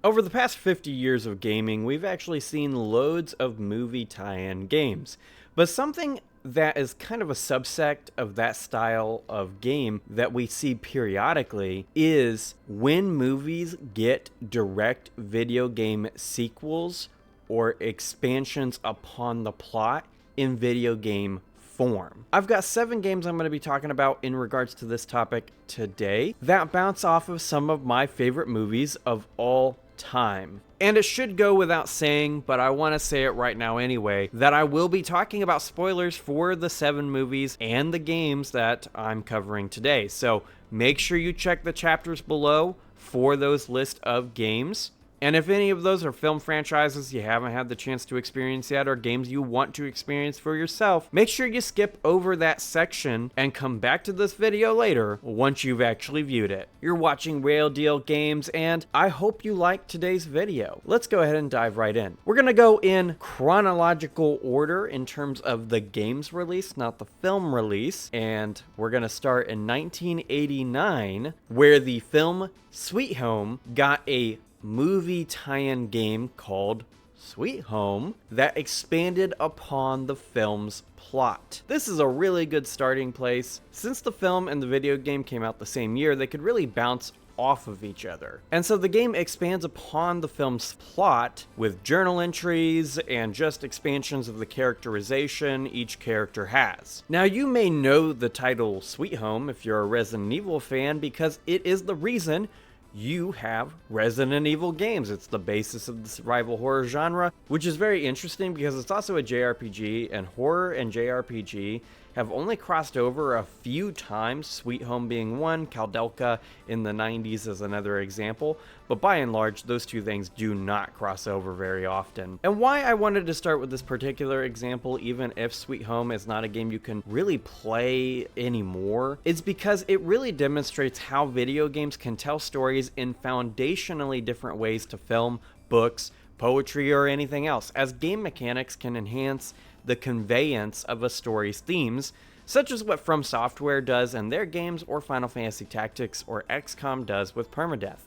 Over the past 50 years of gaming, we've actually seen loads of movie tie-in games. But something that is kind of a subsect of that style of game that we see periodically is when movies get direct video game sequels or expansions upon the plot in video game form. I've got 7 games I'm going to be talking about in regards to this topic today that bounce off of some of my favorite movies of all time. And it should go without saying, but I want to say it right now anyway, that I will be talking about spoilers for the 7 movies and the games that I'm covering today. So make sure you check the chapters below for those list of games. And if any of those are film franchises you haven't had the chance to experience yet, or games you want to experience for yourself, make sure you skip over that section and come back to this video later once you've actually viewed it. You're watching Rayl Deal Games, and I hope you liked today's video. Let's go ahead and dive right in. We're gonna go in chronological order in terms of the game's release, not the film release, and we're gonna start in 1989, where the film Sweet Home got a movie tie-in game called Sweet Home that expanded upon the film's plot. This is a really good starting place. Since the film and the video game came out the same year, they could really bounce off of each other. And so the game expands upon the film's plot with journal entries and just expansions of the characterization each character has. Now, you may know the title Sweet Home if you're a Resident Evil fan, because it is the reason you have Resident Evil games. It's the basis of the survival horror genre, which is very interesting because it's also a JRPG, and horror and JRPG have only crossed over a few times, Sweet Home being one, Kaldelka in the 90s is another example, but by and large, those two things do not cross over very often. And why I wanted to start with this particular example, even if Sweet Home is not a game you can really play anymore, is because it really demonstrates how video games can tell stories in foundationally different ways to film, books, poetry, or anything else, as game mechanics can enhance the conveyance of a story's themes, such as what From Software does in their games, or Final Fantasy Tactics or XCOM does with permadeath.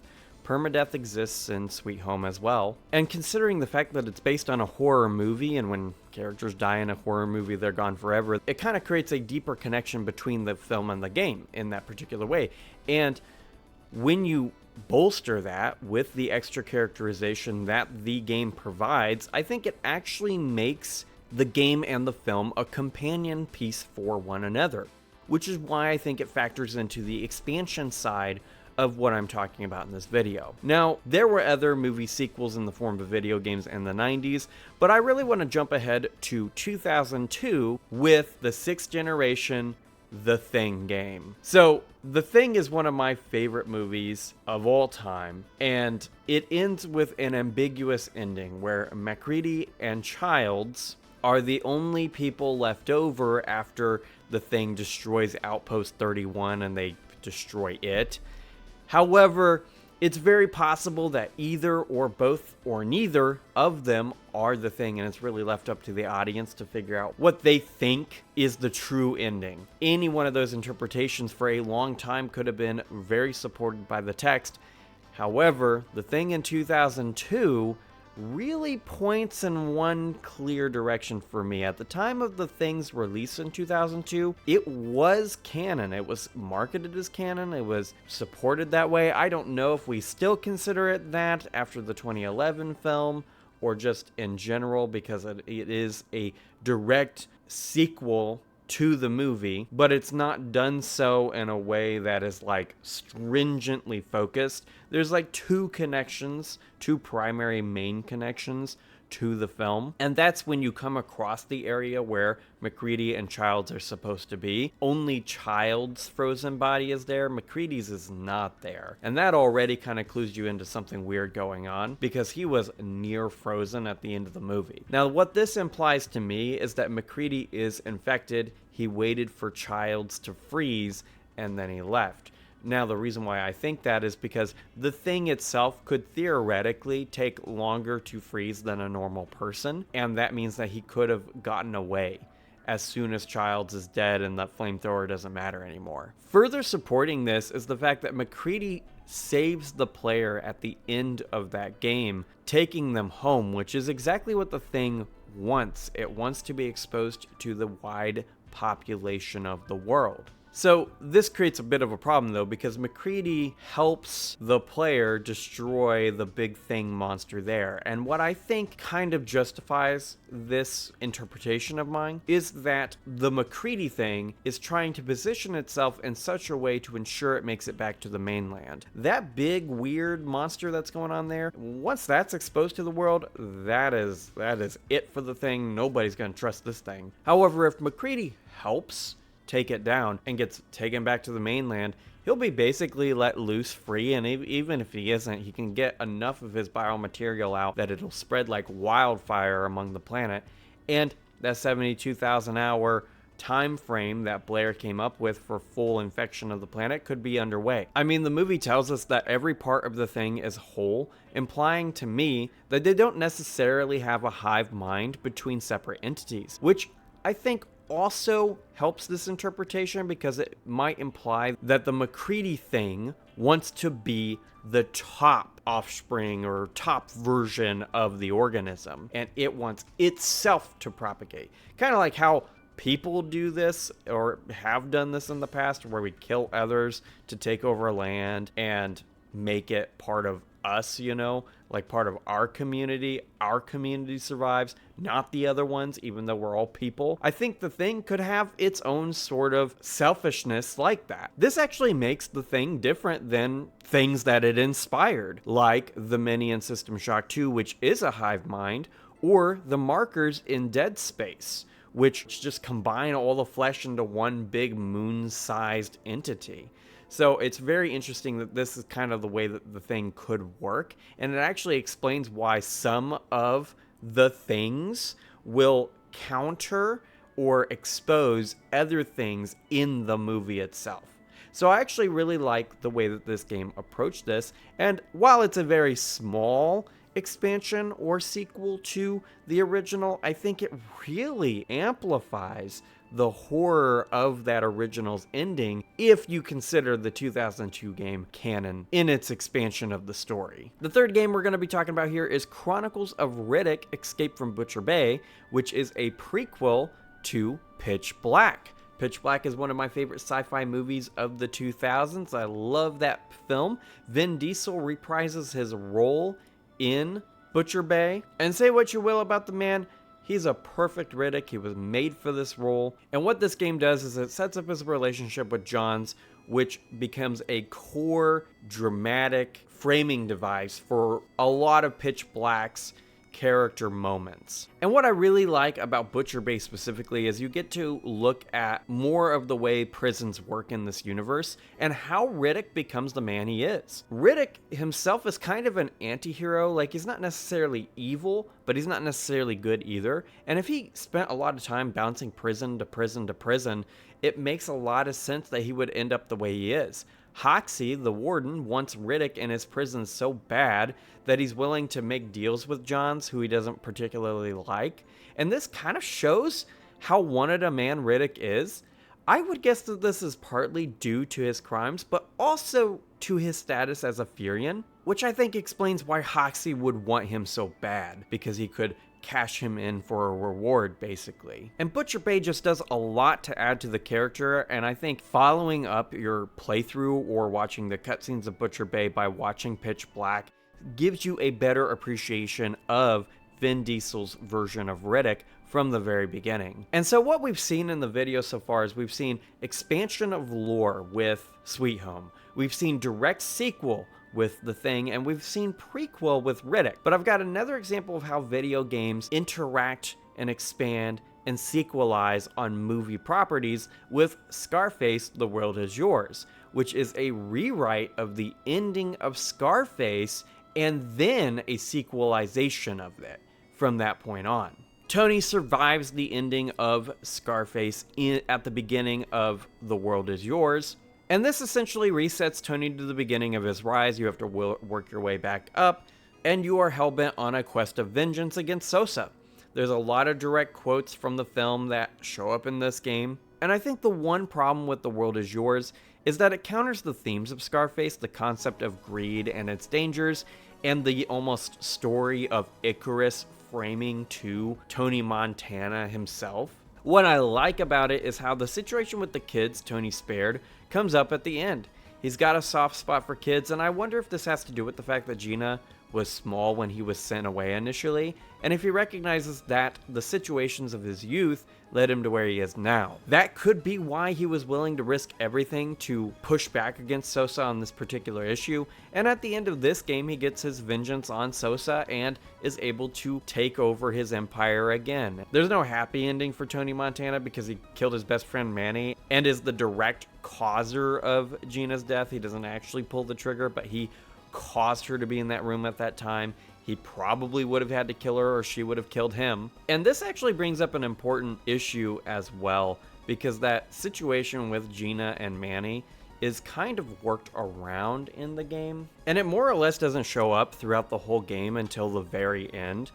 Permadeath exists in Sweet Home as well. And considering the fact that it's based on a horror movie, and when characters die in a horror movie, they're gone forever, it kind of creates a deeper connection between the film and the game in that particular way. And when you bolster that with the extra characterization that the game provides, I think it actually makes the game and the film a companion piece for one another, which is why I think it factors into the expansion side of what I'm talking about in this video. Now, there were other movie sequels in the form of video games in the 90s, but I really want to jump ahead to 2002 with the 6th generation The Thing game. So, The Thing is one of my favorite movies of all time, and it ends with an ambiguous ending where MacReady and Childs are the only people left over after the Thing destroys Outpost 31 and they destroy it. However, it's very possible that either or both or neither of them are the Thing, and it's really left up to the audience to figure out what they think is the true ending. Any one of those interpretations for a long time could have been very supported by the text. However, The Thing in 2002 really points in one clear direction for me. At the time of The Thing's release in 2002, it was canon. It was marketed as canon. It was supported that way. I don't know if we still consider it that after the 2011 film, or just in general, because it is a direct sequel to the movie, but it's not done so in a way that is like stringently focused. There's like two primary main connections to the film, and that's when you come across the area where MacReady and Childs are supposed to be. Only Childs' frozen body is there, MacReady's is not there, and that already kind of clues you into something weird going on, because he was near frozen at the end of the movie. Now, what this implies to me is that MacReady is infected. He waited for Childs to freeze, and then he left. Now, the reason why I think that is because the Thing itself could theoretically take longer to freeze than a normal person, and that means that he could have gotten away as soon as Childs is dead and that flamethrower doesn't matter anymore. Further supporting this is the fact that MacReady saves the player at the end of that game, taking them home, which is exactly what the thing wants. It wants to be exposed to the wide population of the world. So this creates a bit of a problem though, because MacReady helps the player destroy the big thing monster there. And what I think kind of justifies this interpretation of mine is that the MacReady thing is trying to position itself in such a way to ensure it makes it back to the mainland. That big weird monster that's going on there, once that's exposed to the world, that is it for the thing. Nobody's going to trust this thing. However, if MacReady helps take it down and gets taken back to the mainland, he'll be basically let loose free, and even if he isn't, he can get enough of his biomaterial out that it'll spread like wildfire among the planet, and that 72,000 hour time frame that Blair came up with for full infection of the planet could be underway. I mean, the movie tells us that every part of the thing is whole, implying to me that they don't necessarily have a hive mind between separate entities, which I think also helps this interpretation, because it might imply that the MacReady thing wants to be the top offspring or top version of the organism, and it wants itself to propagate. Kind of like how people do this or have done this in the past, where we kill others to take over land and make it part of us, you know, like part of our community. Our community survives, not the other ones, even though we're all people. I think the thing could have its own sort of selfishness like that. This actually makes the thing different than things that it inspired, like the Mini in System Shock 2, which is a hive mind, or the markers in Dead Space, which just combine all the flesh into one big moon-sized entity. So it's very interesting that this is kind of the way that the thing could work, and it actually explains why some of the things will counter or expose other things in the movie itself. So I actually really like the way that this game approached this, and while it's a very small expansion or sequel to the original, I think it really amplifies the horror of that original's ending if you consider the 2002 game canon in its expansion of the story. The third game we're going to be talking about here is Chronicles of Riddick: Escape from Butcher Bay, which is a prequel to Pitch Black. Pitch Black is one of my favorite sci-fi movies of the 2000s. I love that film. Vin Diesel reprises his role in Butcher Bay, and say what you will about the man, he's a perfect Riddick. He was made for this role. And what this game does is it sets up his relationship with Johns, which becomes a core dramatic framing device for a lot of Pitch Black's character moments. And what I really like about Butcher Bay specifically is you get to look at more of the way prisons work in this universe and how Riddick becomes the man he is. Riddick himself is kind of an anti-hero. Like, he's not necessarily evil, but he's not necessarily good either. And if he spent a lot of time bouncing prison to prison to prison, it makes a lot of sense that he would end up the way he is. Hoxie, the warden, wants Riddick in his prison so bad that he's willing to make deals with Johns, who he doesn't particularly like. And this kind of shows how wanted a man Riddick is. I would guess that this is partly due to his crimes, but also to his status as a Furion, which I think explains why Hoxie would want him so bad, because he could cash him in for a reward, basically. And Butcher Bay just does a lot to add to the character, and I think following up your playthrough or watching the cutscenes of Butcher Bay by watching Pitch Black gives you a better appreciation of Vin Diesel's version of Riddick from the very beginning. And so what we've seen in the video so far is we've seen expansion of lore with Sweet Home. We've seen direct sequel with The Thing, and we've seen prequel with Riddick. But I've got another example of how video games interact and expand and sequelize on movie properties with Scarface: The World Is Yours, which is a rewrite of the ending of Scarface and then a sequelization of it from that point on. Tony survives the ending of Scarface at the beginning of The World Is Yours, and this essentially resets Tony to the beginning of his rise. You have to work your way back up, and you are hellbent on a quest of vengeance against Sosa. There's a lot of direct quotes from the film that show up in this game, and I think the one problem with The World Is Yours is that it counters the themes of Scarface, the concept of greed and its dangers, and the almost story of Icarus framing to Tony Montana himself. What I like about it is how the situation with the kids Tony spared comes up at the end. He's got a soft spot for kids, and I wonder if this has to do with the fact that Gina was small when he was sent away initially, and if he recognizes that the situations of his youth led him to where he is now. That could be why he was willing to risk everything to push back against Sosa on this particular issue, and at the end of this game he gets his vengeance on Sosa and is able to take over his empire again. There's no happy ending for Tony Montana because he killed his best friend Manny and is the direct causer of Gina's death. He doesn't actually pull the trigger, but he caused her to be in that room at that time. He probably would have had to kill her or she would have killed him. And this actually brings up an important issue as well, because that situation with Gina and Manny is kind of worked around in the game. And it more or less doesn't show up throughout the whole game until the very end,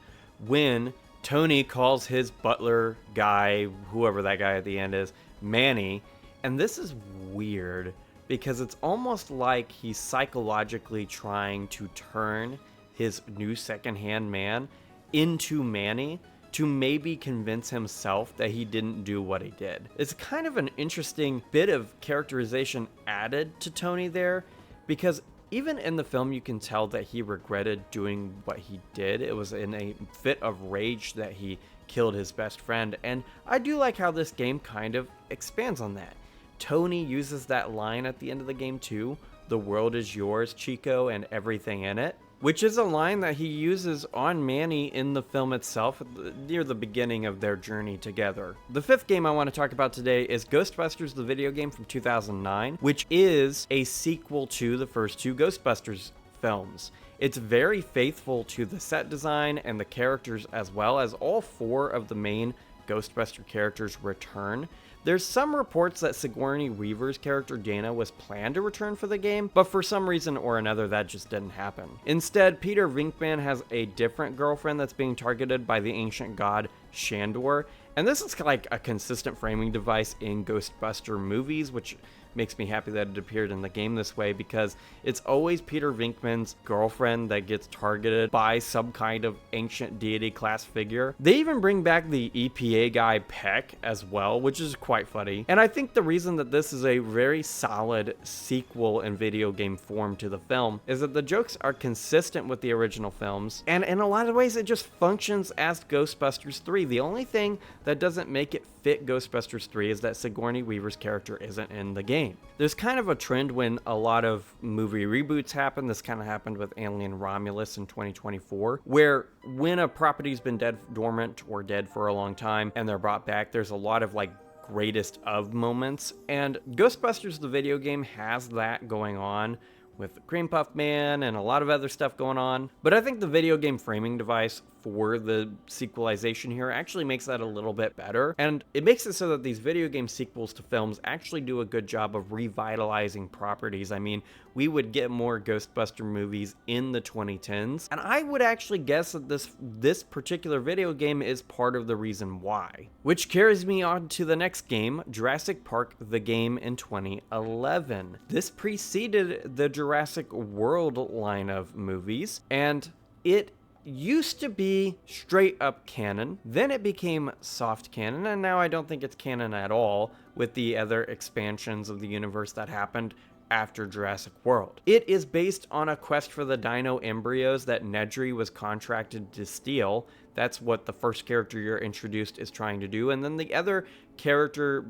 when Tony calls his butler guy, whoever that guy at the end is, Manny. And this is weird, because it's almost like he's psychologically trying to turn his new second-hand man into Manny to maybe convince himself that he didn't do what he did. It's kind of an interesting bit of characterization added to Tony there, because even in the film you can tell that he regretted doing what he did. It was in a fit of rage that he killed his best friend, and I do like how this game kind of expands on that. Tony uses that line at the end of the game too, "The world is yours, Chico, and everything in it," which is a line that he uses on Manny in the film itself near the beginning of their journey together. The fifth game I want to talk about today is Ghostbusters, the video game from 2009, which is a sequel to the first two Ghostbusters films. It's very faithful to the set design and the characters, as well as all four of the main Ghostbuster characters return. There's some reports that Sigourney Weaver's character Dana was planned to return for the game, but for some reason or another that just didn't happen. Instead, Peter Venkman has a different girlfriend that's being targeted by the ancient god Shandor, and this is like a consistent framing device in Ghostbuster movies, which makes me happy that it appeared in the game this way, because it's always Peter Venkman's girlfriend that gets targeted by some kind of ancient deity class figure. They even bring back the EPA guy Peck as well, which is quite funny. And I think the reason that this is a very solid sequel in video game form to the film is that the jokes are consistent with the original films, and in a lot of ways it just functions as Ghostbusters 3. The only thing that doesn't make it fit Ghostbusters 3 is that Sigourney Weaver's character isn't in the game. There's kind of a trend when a lot of movie reboots happen. This kind of happened with Alien Romulus in 2024, where when a property's been dead, dormant, or dead for a long time and they're brought back, there's a lot of like greatest of moments, and Ghostbusters the video game has that going on with Cream Puff Man and a lot of other stuff going on. But I think the video game framing device for the sequelization here actually makes that a little bit better, and it makes it so that these video game sequels to films actually do a good job of revitalizing properties. I mean, we would get more Ghostbuster movies in the 2010s, and I would actually guess that this particular video game is part of the reason why. Which carries me on to the next game, Jurassic Park, the game in 2011. This preceded the Jurassic World line of movies, and it used to be straight up canon, then it became soft canon, and now I don't think it's canon at all with the other expansions of the universe that happened after Jurassic World. It is based on a quest for the dino embryos that Nedry was contracted to steal. That's what the first character you're introduced is trying to do, and then the other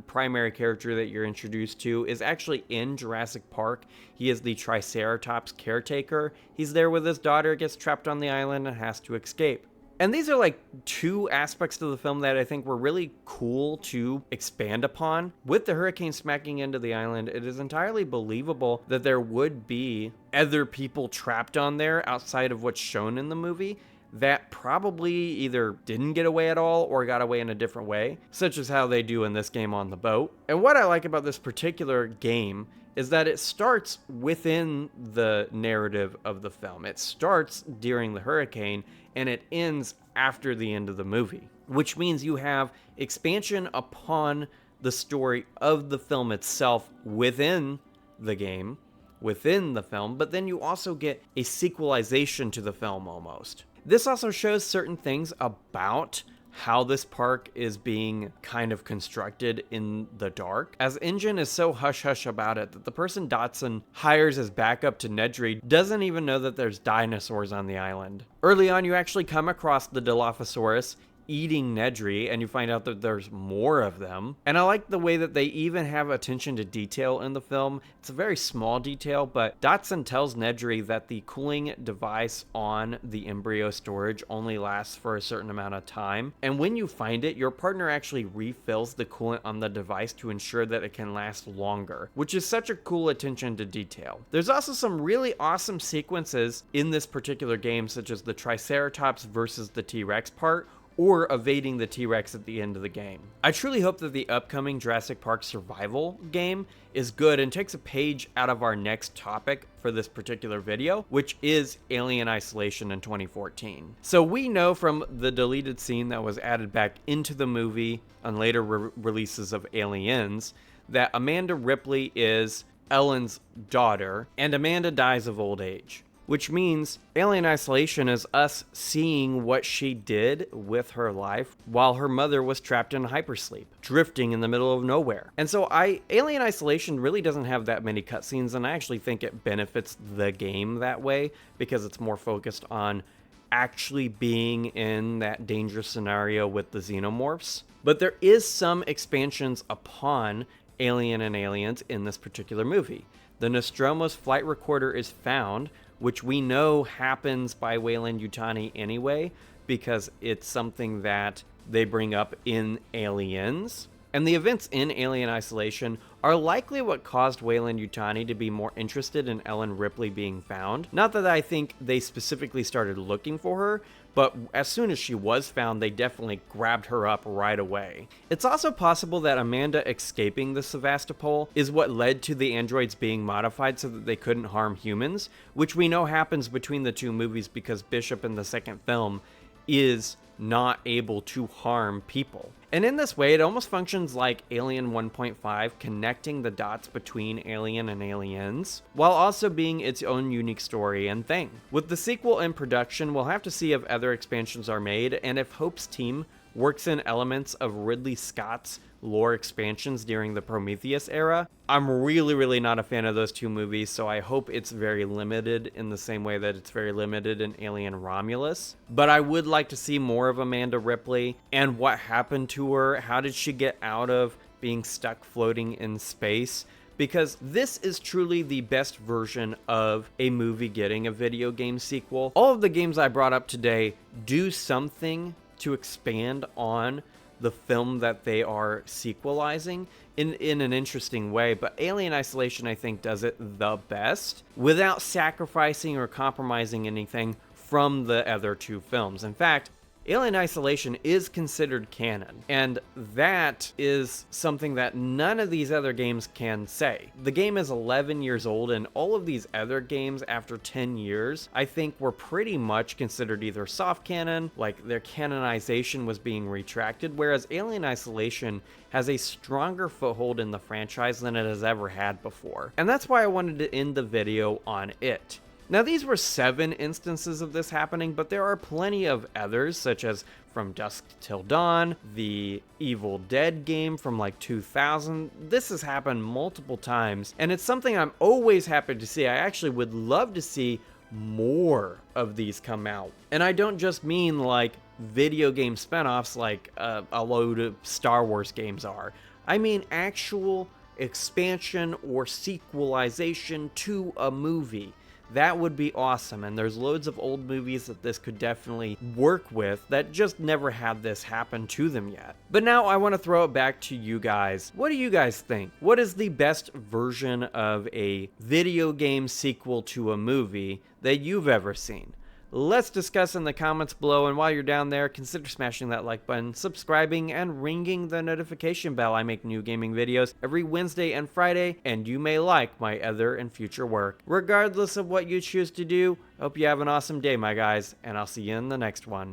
primary character that you're introduced to is actually in Jurassic Park. He is the Triceratops caretaker. He's there with his daughter, gets trapped on the island, and has to escape. And these are like two aspects to the film that I think were really cool to expand upon. With the hurricane smacking into the island, it is entirely believable that there would be other people trapped on there outside of what's shown in the movie that probably either didn't get away at all or got away in a different way, such as how they do in this game on the boat. And what I like about this particular game is that it starts within the narrative of the film. It starts during the hurricane and it ends after the end of the movie, which means you have expansion upon the story of the film itself within the game within the film, but then you also get a sequelization to the film almost. This also shows certain things about how this park is being kind of constructed in the dark, as Engine is so hush-hush about it that the person Dotson hires as backup to Nedry doesn't even know that there's dinosaurs on the island. Early on, you actually come across the Dilophosaurus eating Nedry, and you find out that there's more of them. And I like the way that they even have attention to detail in the film. It's a very small detail, but Dotson tells Nedry that the cooling device on the embryo storage only lasts for a certain amount of time. And when you find it, your partner actually refills the coolant on the device to ensure that it can last longer, which is such a cool attention to detail. There's also some really awesome sequences in this particular game, such as the Triceratops versus the T-Rex part, or evading the T-Rex at the end of the game. I truly hope that the upcoming Jurassic Park survival game is good and takes a page out of our next topic for this particular video, which is Alien Isolation in 2014. So we know from the deleted scene that was added back into the movie on later releases of Aliens that Amanda Ripley is Ellen's daughter, and Amanda dies of old age. Which means Alien Isolation is us seeing what she did with her life while her mother was trapped in hypersleep, drifting in the middle of nowhere. And so Alien Isolation really doesn't have that many cutscenes, and I actually think it benefits the game that way because it's more focused on actually being in that dangerous scenario with the xenomorphs. But there is some expansions upon Alien and Aliens in this particular movie. The Nostromo's flight recorder is found, which we know happens by Weyland-Yutani anyway, because it's something that they bring up in Aliens. And the events in Alien Isolation are likely what caused Weyland-Yutani to be more interested in Ellen Ripley being found. Not that I think they specifically started looking for her, but as soon as she was found, they definitely grabbed her up right away. It's also possible that Amanda escaping the Sevastopol is what led to the androids being modified so that they couldn't harm humans, which we know happens between the two movies because Bishop in the second film is not able to harm people. And in this way, it almost functions like Alien 1.5, connecting the dots between Alien and Aliens, while also being its own unique story and thing. With the sequel in production, we'll have to see if other expansions are made, and if Hope's team works in elements of Ridley Scott's lore expansions during the Prometheus era. I'm really not a fan of those two movies, so I hope it's very limited in the same way that it's very limited in Alien Romulus. But I would like to see more of Amanda Ripley and what happened to her. How did she get out of being stuck floating in space? Because this is truly the best version of a movie getting a video game sequel. All of the games I brought up today do something to expand on the film that they are sequelizing in an interesting way, but Alien Isolation, I think, does it the best without sacrificing or compromising anything from the other two films. In fact, Alien Isolation is considered canon, and that is something that none of these other games can say. The game is 11 years old, and all of these other games after 10 years, I think were pretty much considered either soft canon, like their canonization was being retracted, whereas Alien Isolation has a stronger foothold in the franchise than it has ever had before. And that's why I wanted to end the video on it. Now, these were 7 instances of this happening, but there are plenty of others, such as From Dusk Till Dawn, the Evil Dead game from like 2000. This has happened multiple times, and it's something I'm always happy to see. I actually would love to see more of these come out. And I don't just mean like video game spinoffs like a load of Star Wars games are. I mean actual expansion or sequelization to a movie. That would be awesome, and there's loads of old movies that this could definitely work with that just never had this happen to them yet. But now I want to throw it back to you guys. What do you guys think? What is the best version of a video game sequel to a movie that you've ever seen? Let's discuss in the comments below, and while you're down there, consider smashing that like button, subscribing, and ringing the notification bell. I make new gaming videos every Wednesday and Friday, and you may like my other and future work. Regardless of what you choose to do, hope you have an awesome day, my guys, and I'll see you in the next one.